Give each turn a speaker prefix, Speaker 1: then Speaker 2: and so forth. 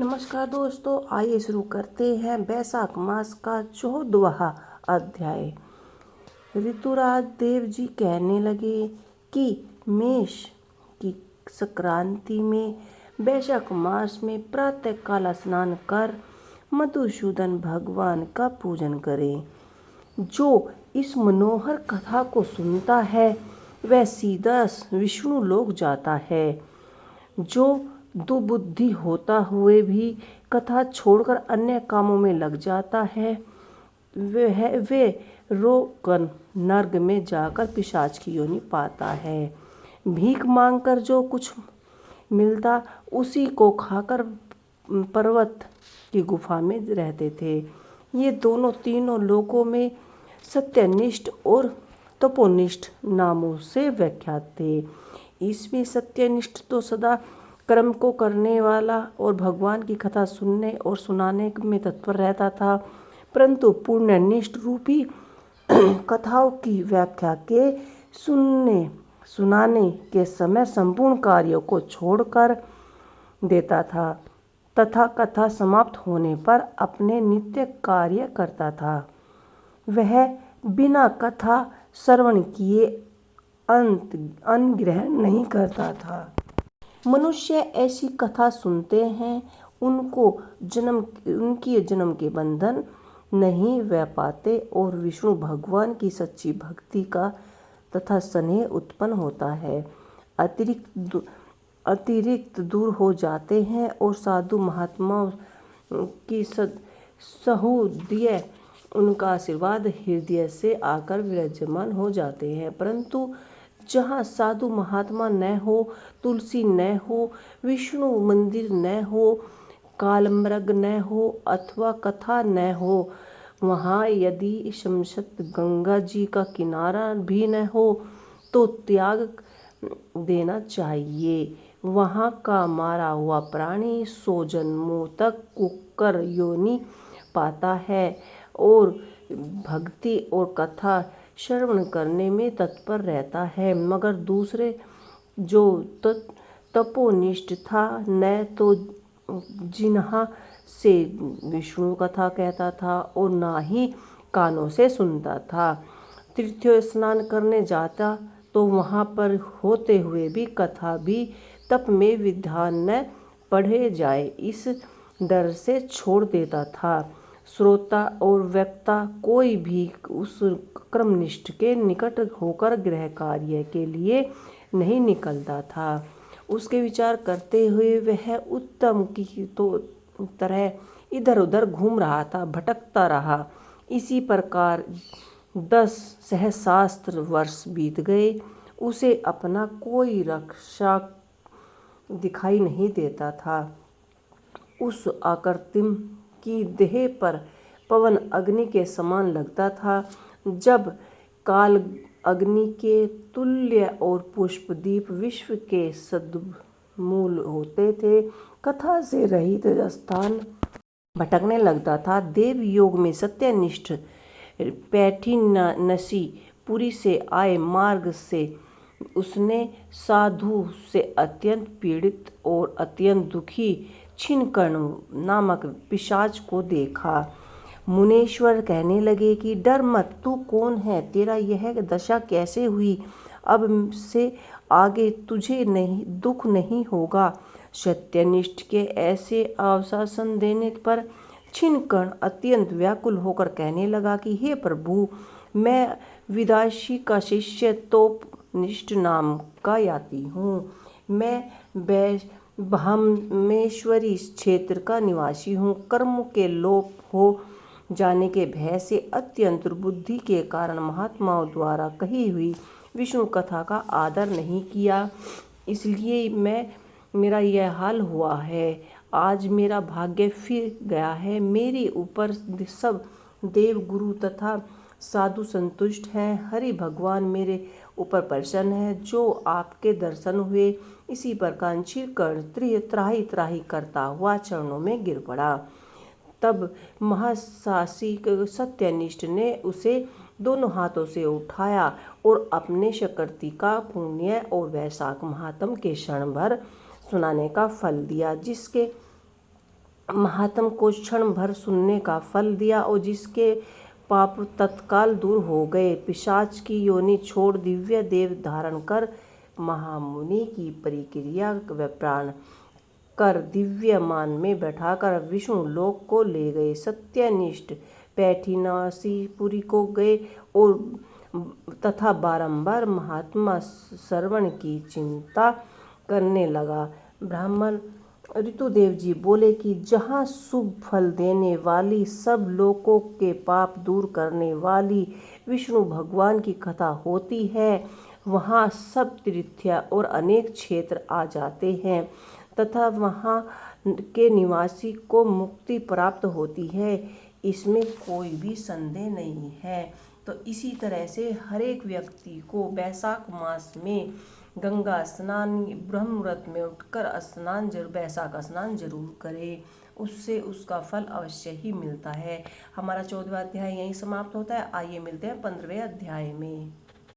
Speaker 1: नमस्कार दोस्तों, आइए शुरू करते हैं बैसाख मास का 14वां अध्याय। ऋतुराज देव जी कहने लगे कि मेष की संक्रांति में बैसाख मास में प्रातः काल स्नान कर मधुसूदन भगवान का पूजन करें। जो इस मनोहर कथा को सुनता है वह सीधा विष्णु लोक जाता है। जो दुबुद्धि होता हुए भी कथा छोड़कर अन्य कामों में लग जाता है वे रोकर नर्क में जाकर पिशाच की योनि पाता है। भीख मांगकर जो कुछ मिलता उसी को खाकर पर्वत की गुफा में रहते थे। ये दोनों तीनों लोकों में सत्यनिष्ठ और तपोनिष्ठ नामों से विख्यात थे। इसमें सत्यनिष्ठ तो सदा कर्म को करने वाला और भगवान की कथा सुनने और सुनाने में तत्पर रहता था, परंतु पुण्यनिष्ठ रूपी कथाओं की व्याख्या के सुनाने के समय संपूर्ण कार्यों को छोड़कर देता था तथा कथा समाप्त होने पर अपने नित्य कार्य करता था। वह बिना कथा श्रवण किए अन्न ग्रहण नहीं करता था। मनुष्य ऐसी कथा सुनते हैं, उनकी जन्म के बंधन नहीं रह पाते और विष्णु भगवान की सच्ची भक्ति का तथा स्नेह उत्पन्न होता है। अतिरिक्त दूर हो जाते हैं और साधु महात्माओं की सहुदय उनका आशीर्वाद हृदय से आकर विराजमान हो जाते हैं। परंतु जहाँ साधु महात्मा न हो, तुलसी न हो, विष्णु मंदिर न हो, कालमृग न हो अथवा कथा न हो, वहाँ यदि शमशत गंगा जी का किनारा भी न हो तो त्याग देना चाहिए। वहाँ का मारा हुआ प्राणी 100 जन्मों तक कुकर योनि पाता है और भक्ति और कथा श्रवण करने में तत्पर रहता है। मगर दूसरे जो तपोनिष्ठ था न तो जिन्हा से विष्णु कथा कहता था और ना ही कानों से सुनता था। तीर्थ स्नान करने जाता तो वहाँ पर होते हुए भी कथा भी तप में विधान न पढ़े जाए इस डर से छोड़ देता था। श्रोता और वक्ता कोई भी उस क्रमनिष्ठ के निकट होकर गृह कार्य के लिए नहीं निकलता था। उसके विचार करते हुए वह उत्तम की तो तरह इधर उधर घूम रहा था, भटकता रहा। इसी प्रकार 10 सहस्रार वर्ष बीत गए। उसे अपना कोई रक्षक दिखाई नहीं देता था। उस आकृतिम की देह पर पवन अग्नि के समान लगता था। जब काल अग्नि के तुल्य और पुष्पदीप विश्व के सद्मूल होते थे, कथा से रहित स्थान भटकने लगता था। देव योग में सत्यनिष्ठ पैठीनसी पुरी से आए मार्ग से उसने साधु से अत्यंत पीड़ित और अत्यंत दुखी छिन्नकर्ण नामक पिशाच को देखा। मुनीश्वर कहने लगे कि डर मत, तू कौन है, तेरा यह दशा कैसे हुई? अब से आगे तुझे दुख नहीं होगा। सत्यनिष्ठ के ऐसे आश्वासन देने पर छिन्नकर्ण अत्यंत व्याकुल होकर कहने लगा कि हे प्रभु, मैं विदाशी का शिष्य तोपनिष्ठ नाम का याती हूँ। मैं ब्रह्मेश्वरी क्षेत्र का निवासी हूँ। कर्म के लोप हो जाने के भय से अत्यंत बुद्धि के कारण महात्माओं द्वारा कही हुई विष्णु कथा का आदर नहीं किया, इसलिए मेरा यह हाल हुआ है। आज मेरा भाग्य फिर गया है। मेरे ऊपर सब देव गुरु तथा साधु संतुष्ट हैं। हरि भगवान मेरे ऊपर प्रसन्न है। जो आपके दर्शन हुए इसी प्रकार छिन्नकर्ण त्राही त्राही करता हुआ चरणों में गिर पड़ा। तब महासासी सत्यनिष्ठ ने उसे दोनों हाथों से उठाया और अपने शक्ति का पुण्य और वैशाख महात्म के क्षण भर सुनाने का फल दिया, जिसके महात्म को क्षण भर सुनने का फल दिया और जिसके पाप तत्काल दूर हो गए। पिशाच की योनि छोड़ दिव्य देह धारण कर महामुनि की परिक्रिया व प्राण कर दिव्य मान में बैठाकर विष्णु लोक को ले गए। सत्यनिष्ठ पैठीनासीपुरी को गए और तथा बारंबार महात्मा श्रवण की चिंता करने लगा। ब्राह्मण ऋतुदेव जी बोले कि जहाँ शुभ फल देने वाली, सब लोगों के पाप दूर करने वाली विष्णु भगवान की कथा होती है, वहाँ सब तीर्थया और अनेक क्षेत्र आ जाते हैं तथा वहाँ के निवासी को मुक्ति प्राप्त होती है, इसमें कोई भी संदेह नहीं है। तो इसी तरह से हर एक व्यक्ति को वैशाख मास में गंगा स्नान, ब्रह्म मुहूर्त में उठकर स्नान जरूर, वैशाख स्नान जरूर करे, उससे उसका फल अवश्य ही मिलता है। हमारा 14वां अध्याय यहीं समाप्त होता है। आइए मिलते हैं 15वें अध्याय में।